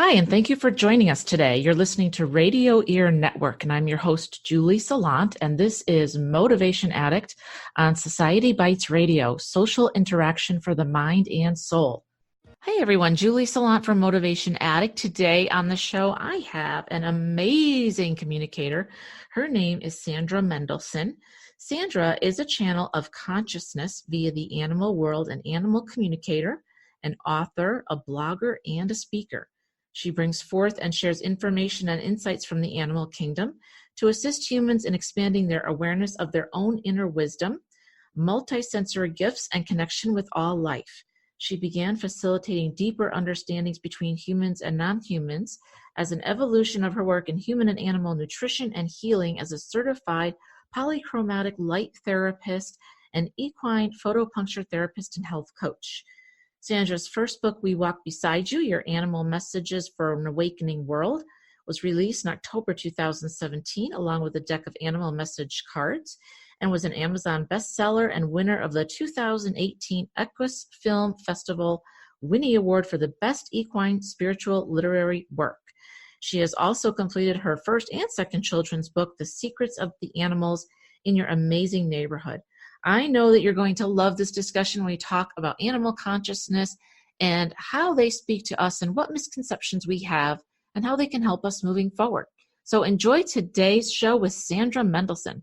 Hi, and thank you for joining us today. You're listening to Radio Ear Network, and I'm your host, Julie Salant, and this is Motivation Addict on Society Bites Radio, social interaction for the mind and soul. Hey everyone, Julie Salant from Motivation Addict. Today on the show, I have an amazing communicator. Her name is Sandra Mendelson. Sandra is a channel of consciousness via the animal world, an animal communicator, an author, a blogger, and a speaker. She brings forth and shares information and insights from the animal kingdom to assist humans in expanding their awareness of their own inner wisdom, multisensory gifts, and connection with all life. She began facilitating deeper understandings between humans and non-humans as an evolution of her work in human and animal nutrition and healing as a certified polychromatic light therapist and equine photopuncture therapist and health coach. Sandra's first book, We Walk Beside You, Your Animal Messages for an Awakening World, was released in October 2017 along with a deck of animal message cards and was an Amazon bestseller and winner of the 2018 Equus Film Festival Winnie Award for the Best Equine Spiritual Literary Work. She has also completed her first and second children's book, The Secrets of the Animals in Your Amazing Neighborhood. I know that you're going to love this discussion when we talk about animal consciousness and how they speak to us and what misconceptions we have and how they can help us moving forward. So enjoy today's show with Sandra Mendelson.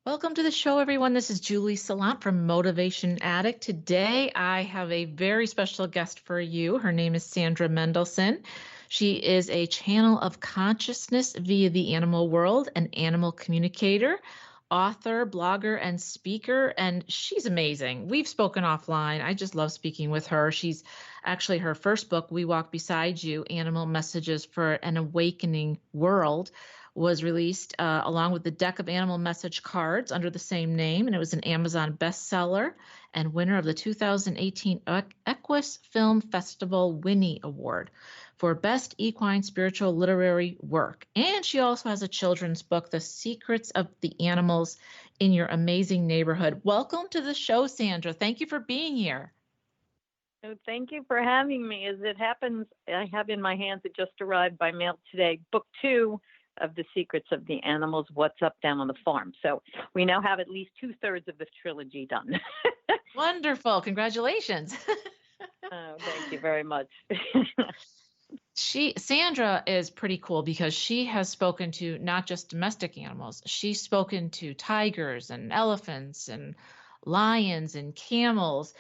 Welcome to the show, everyone. This is Julie Salant from Motivation Addict. Today, I have a very special guest for you. Her name is Sandra Mendelson. She is a channel of consciousness via the animal world, an animal communicator, author, blogger, and speaker, and she's amazing. We've spoken offline. I just love speaking with her. She's actually, her first book, We Walk Beside You, Animal Messages for an Awakening World, was released along with the deck of animal message cards under the same name, and it was an Amazon bestseller and winner of the 2018 Equus Film Festival Winnie Award for Best Equine Spiritual Literary Work. And she also has a children's book, The Secrets of the Animals in Your Amazing Neighborhood. Welcome to the show, Sandra. Thank you for being here. So thank you for having me. As it happens, I have in my hands, it just arrived by mail today, book 2 of The Secrets of the Animals, What's Up Down on the Farm. So we now have at least 2/3 of the trilogy done. Wonderful. Congratulations. Oh, thank you very much. Sandra is pretty cool because she has spoken to not just domestic animals. She's spoken to tigers and elephants and lions and camels.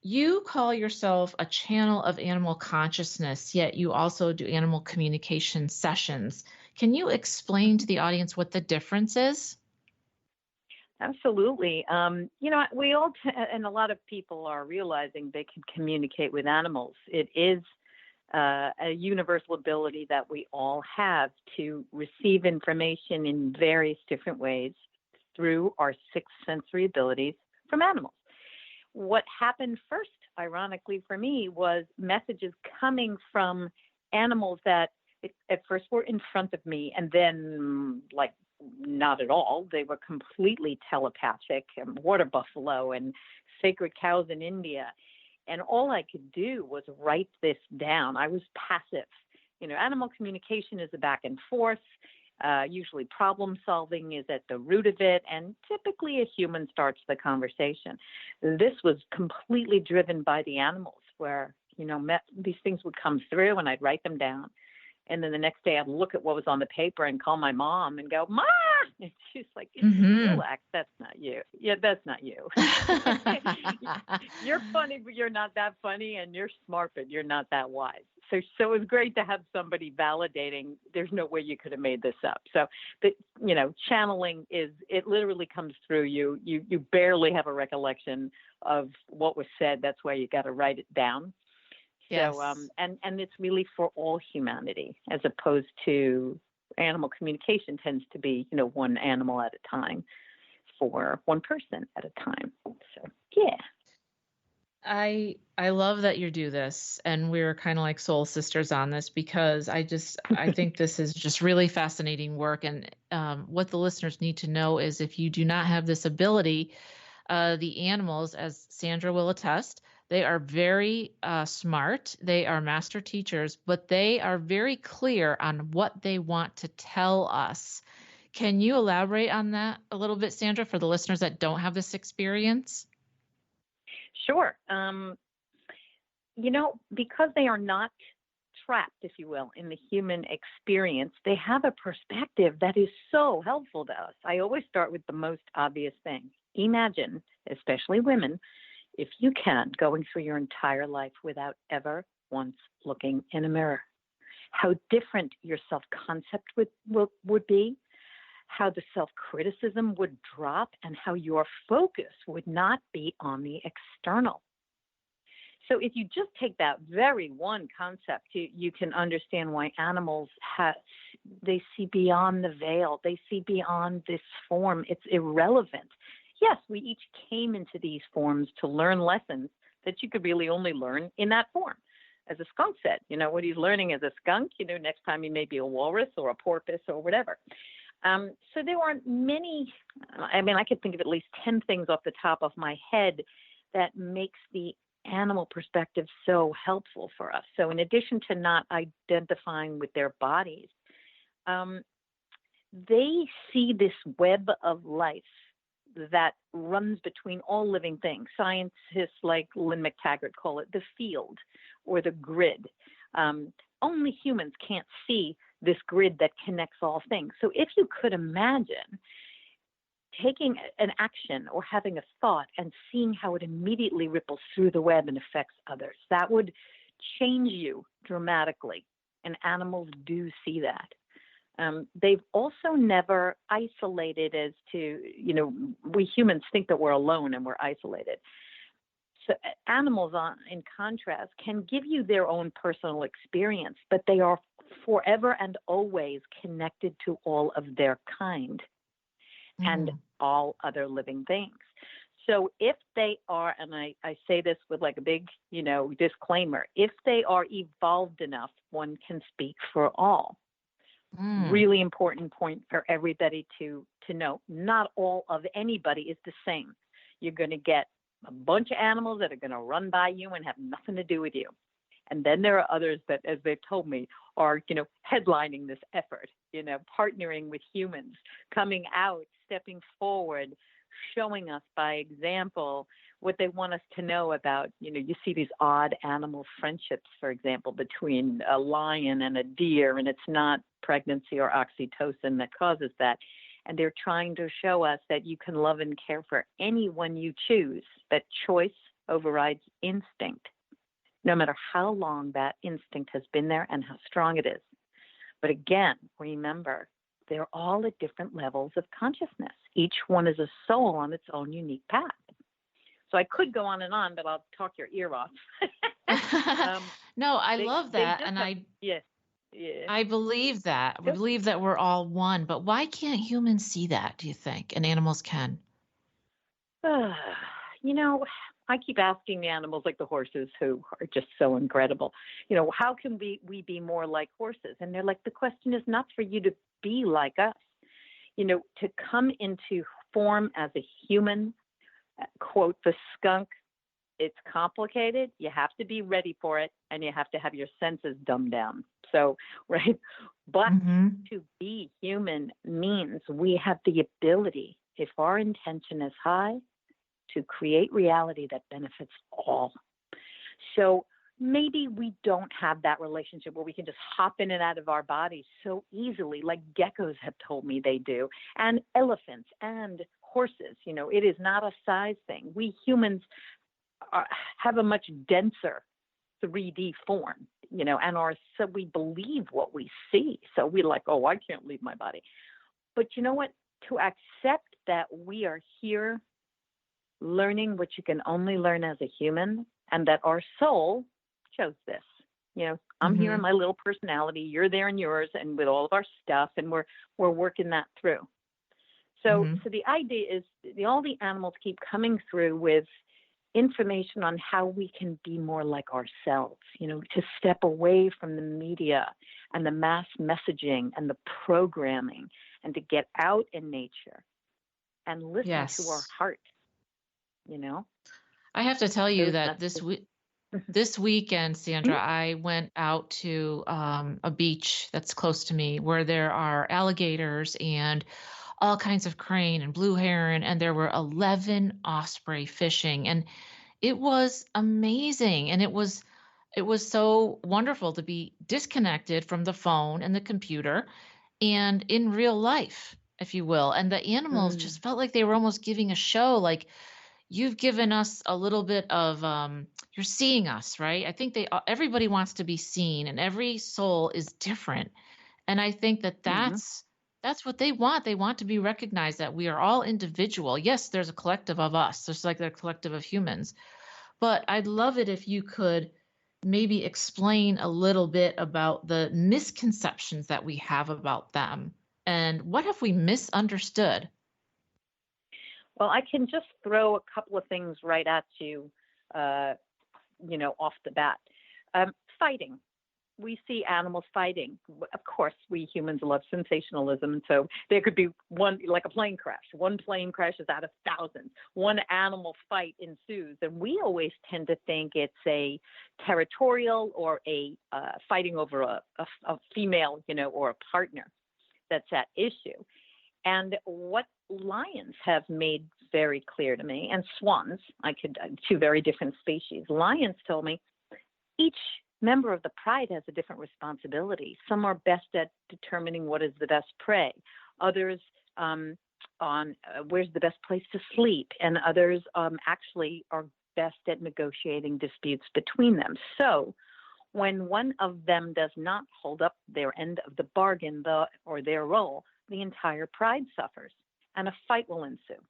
You call yourself a channel of animal consciousness, yet you also do animal communication sessions. Can you explain to the audience what the difference is? Absolutely. We all, and a lot of people are realizing they can communicate with animals. It is a universal ability that we all have to receive information in various different ways through our 6 sensory abilities from animals. What happened first, ironically for me, was messages coming from animals that at first were in front of me, and then not at all. They were completely telepathic, and water buffalo and sacred cows in India. And all I could do was write this down. I was passive. Animal communication is a back and forth. Usually problem solving is at the root of it, and typically a human starts the conversation. This was completely driven by the animals, where, these things would come through and I'd write them down. And then the next day I'd look at what was on the paper and call my mom and go, "Ma!" And she's like, "Relax, that's not you. Yeah, that's not you. You're funny, but you're not that funny, and you're smart, but you're not that wise." So it was great to have somebody validating, there's no way you could have made this up. So, channeling it literally comes through you. You barely have a recollection of what was said. That's why you got to write it down. Yes. So, and it's really for all humanity, as opposed to animal communication tends to be, one animal at a time for one person at a time. So, yeah. I love that you do this, and we're kind of like soul sisters on this, because I think this is just really fascinating work. And what the listeners need to know is, if you do not have this ability, the animals, as Sandra will attest, they are very smart. They are master teachers, but they are very clear on what they want to tell us. Can you elaborate on that a little bit, Sandra, for the listeners that don't have this experience? Sure. Because they are not trapped, if you will, in the human experience, they have a perspective that is so helpful to us. I always start with the most obvious thing. Imagine, especially women, if you can, going through your entire life without ever once looking in a mirror. How different your self-concept would be, how the self-criticism would drop, and how your focus would not be on the external. So if you just take that very one concept, you can understand why animals they see beyond the veil. They see beyond this form. It's irrelevant. Yes, we each came into these forms to learn lessons that you could really only learn in that form. As a skunk said, what he's learning as a skunk, next time he may be a walrus or a porpoise or whatever. So there are many, I could think of at least 10 things off the top of my head that makes the animal perspective so helpful for us. So in addition to not identifying with their bodies, they see this web of life that runs between all living things. Scientists like Lynn McTaggart call it the field or the grid. Only humans can't see this grid that connects all things. So if you could imagine taking an action or having a thought and seeing how it immediately ripples through the web and affects others, that would change you dramatically. And animals do see that. They've also never isolated as to, we humans think that we're alone and we're isolated. So animals, in contrast, can give you their own personal experience, but they are forever and always connected to all of their kind and all other living things. So if they are, and I say this with like a big, disclaimer, if they are evolved enough, one can speak for all. Really important point for everybody to know. Not all of anybody is the same. You're going to get a bunch of animals that are going to run by you and have nothing to do with you. And then there are others that, as they've told me, are, headlining this effort, partnering with humans, coming out, stepping forward, showing us by example what they want us to know about. You see these odd animal friendships, for example, between a lion and a deer, and it's not pregnancy or oxytocin that causes that. And they're trying to show us that you can love and care for anyone you choose, that choice overrides instinct, no matter how long that instinct has been there and how strong it is. But again, remember, they're all at different levels of consciousness. Each one is a soul on its own unique path. So I could go on and on, but I'll talk your ear off. No, I love that. And yes. I believe that. We believe that we're all one, but why can't humans see that, do you think? And animals can? I keep asking the animals, like the horses, who are just so incredible, how can we be more like horses? And they're like, the question is not for you to be like us, to come into form as a human, quote, the skunk. It's complicated. You have to be ready for it, and you have to have your senses dumbed down. So, right. But to be human means we have the ability, if our intention is high, to create reality that benefits all. So maybe we don't have that relationship where we can just hop in and out of our bodies so easily, like geckos have told me they do, and elephants and horses. It is not a size thing. We humans have a much denser 3D form, and so we believe what we see. So we're like, oh, I can't leave my body. But you know what? To accept that we are here learning what you can only learn as a human, and that our soul chose this. I'm here in my little personality, you're there in yours, and with all of our stuff, and we're working that through. So the idea is all the animals keep coming through with information on how we can be more like ourselves, to step away from the media and the mass messaging and the programming, and to get out in nature and listen to our Yes. heart, I have to tell you Those that messages. this weekend, Sandra, I went out to a beach that's close to me where there are alligators and all kinds of crane and blue heron, and there were 11 osprey fishing, and it was amazing. And it was so wonderful to be disconnected from the phone and the computer and in real life, if you will. And the animals Mm, just felt like they were almost giving a show, like you've given us a little bit of you're seeing us, right? I think everybody wants to be seen, and every soul is different. And I think that mm-hmm. that's what they want. They want to be recognized, that we are all individual. Yes, there's a collective of us, just like the collective of humans. But I'd love it if you could maybe explain a little bit about the misconceptions that we have about them, and what have we misunderstood? Well, I can just throw a couple of things right at you, off the bat. Fighting. We see animals fighting. Of course, we humans love sensationalism. And so there could be one, like a plane crash. One plane crashes out of thousands. One animal fight ensues. And we always tend to think it's a territorial or a fighting over a female, or a partner that's at issue. And what lions have made very clear to me, and swans, two very different species. Lions told me each member of the pride has a different responsibility. Some are best at determining what is the best prey. Others on where's the best place to sleep, and others actually are best at negotiating disputes between them. So when one of them does not hold up their end of the bargain, or their role, the entire pride suffers, and a fight will ensue.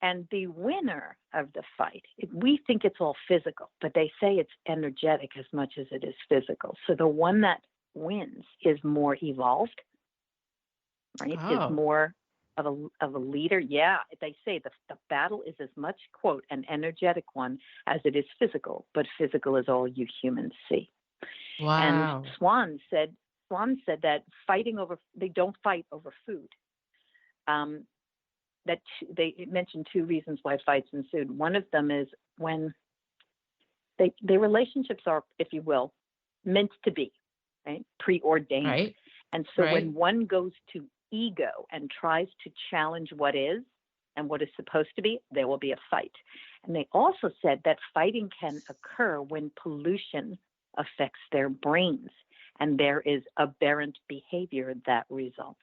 And the winner of the fight, we think it's all physical, but they say it's energetic as much as it is physical. So the one that wins is more evolved, right? Oh. Is more of a leader. Yeah, they say the battle is as much, quote, an energetic one as it is physical, but physical is all you humans see. Wow. And Swan said that they don't fight over food. That they mentioned two reasons why fights ensued. One of them is when their relationships are, if you will, meant to be, right? Preordained. Right. And so Right. when one goes to ego and tries to challenge what is and what is supposed to be, there will be a fight. And they also said that fighting can occur when pollution affects their brains, and there is aberrant behavior that results.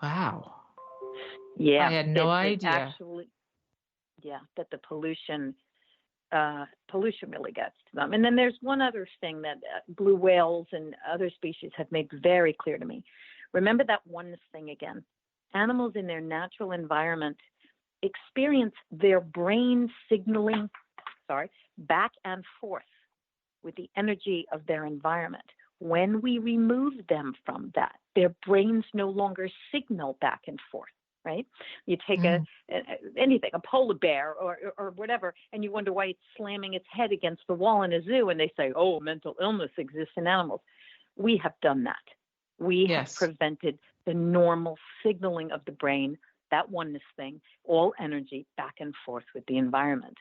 Wow. Yeah, I had no idea. Actually, that the pollution really gets to them. And then there's one other thing that blue whales and other species have made very clear to me. Remember that oneness thing again. Animals in their natural environment experience their brain signaling, back and forth with the energy of their environment. When we remove them from that, their brains no longer signal back and forth. Right? You take anything, a polar bear or whatever, and you wonder why it's slamming its head against the wall in a zoo, and they say, oh, mental illness exists in animals. We have done that. We have prevented the normal signaling of the brain, that oneness thing, all energy back and forth with the environment.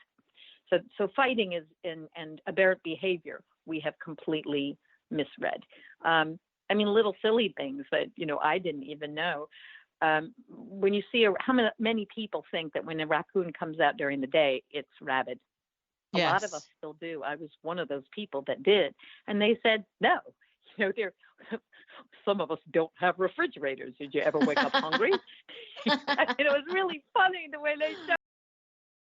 So fighting is and aberrant behavior we have completely misread. Little silly things that I didn't even know. When you see how many people think that when a raccoon comes out during the day, it's rabid. A lot of us still do. I was one of those people that did. And they said, no, some of us don't have refrigerators. Did you ever wake up hungry? It was really funny the way they showed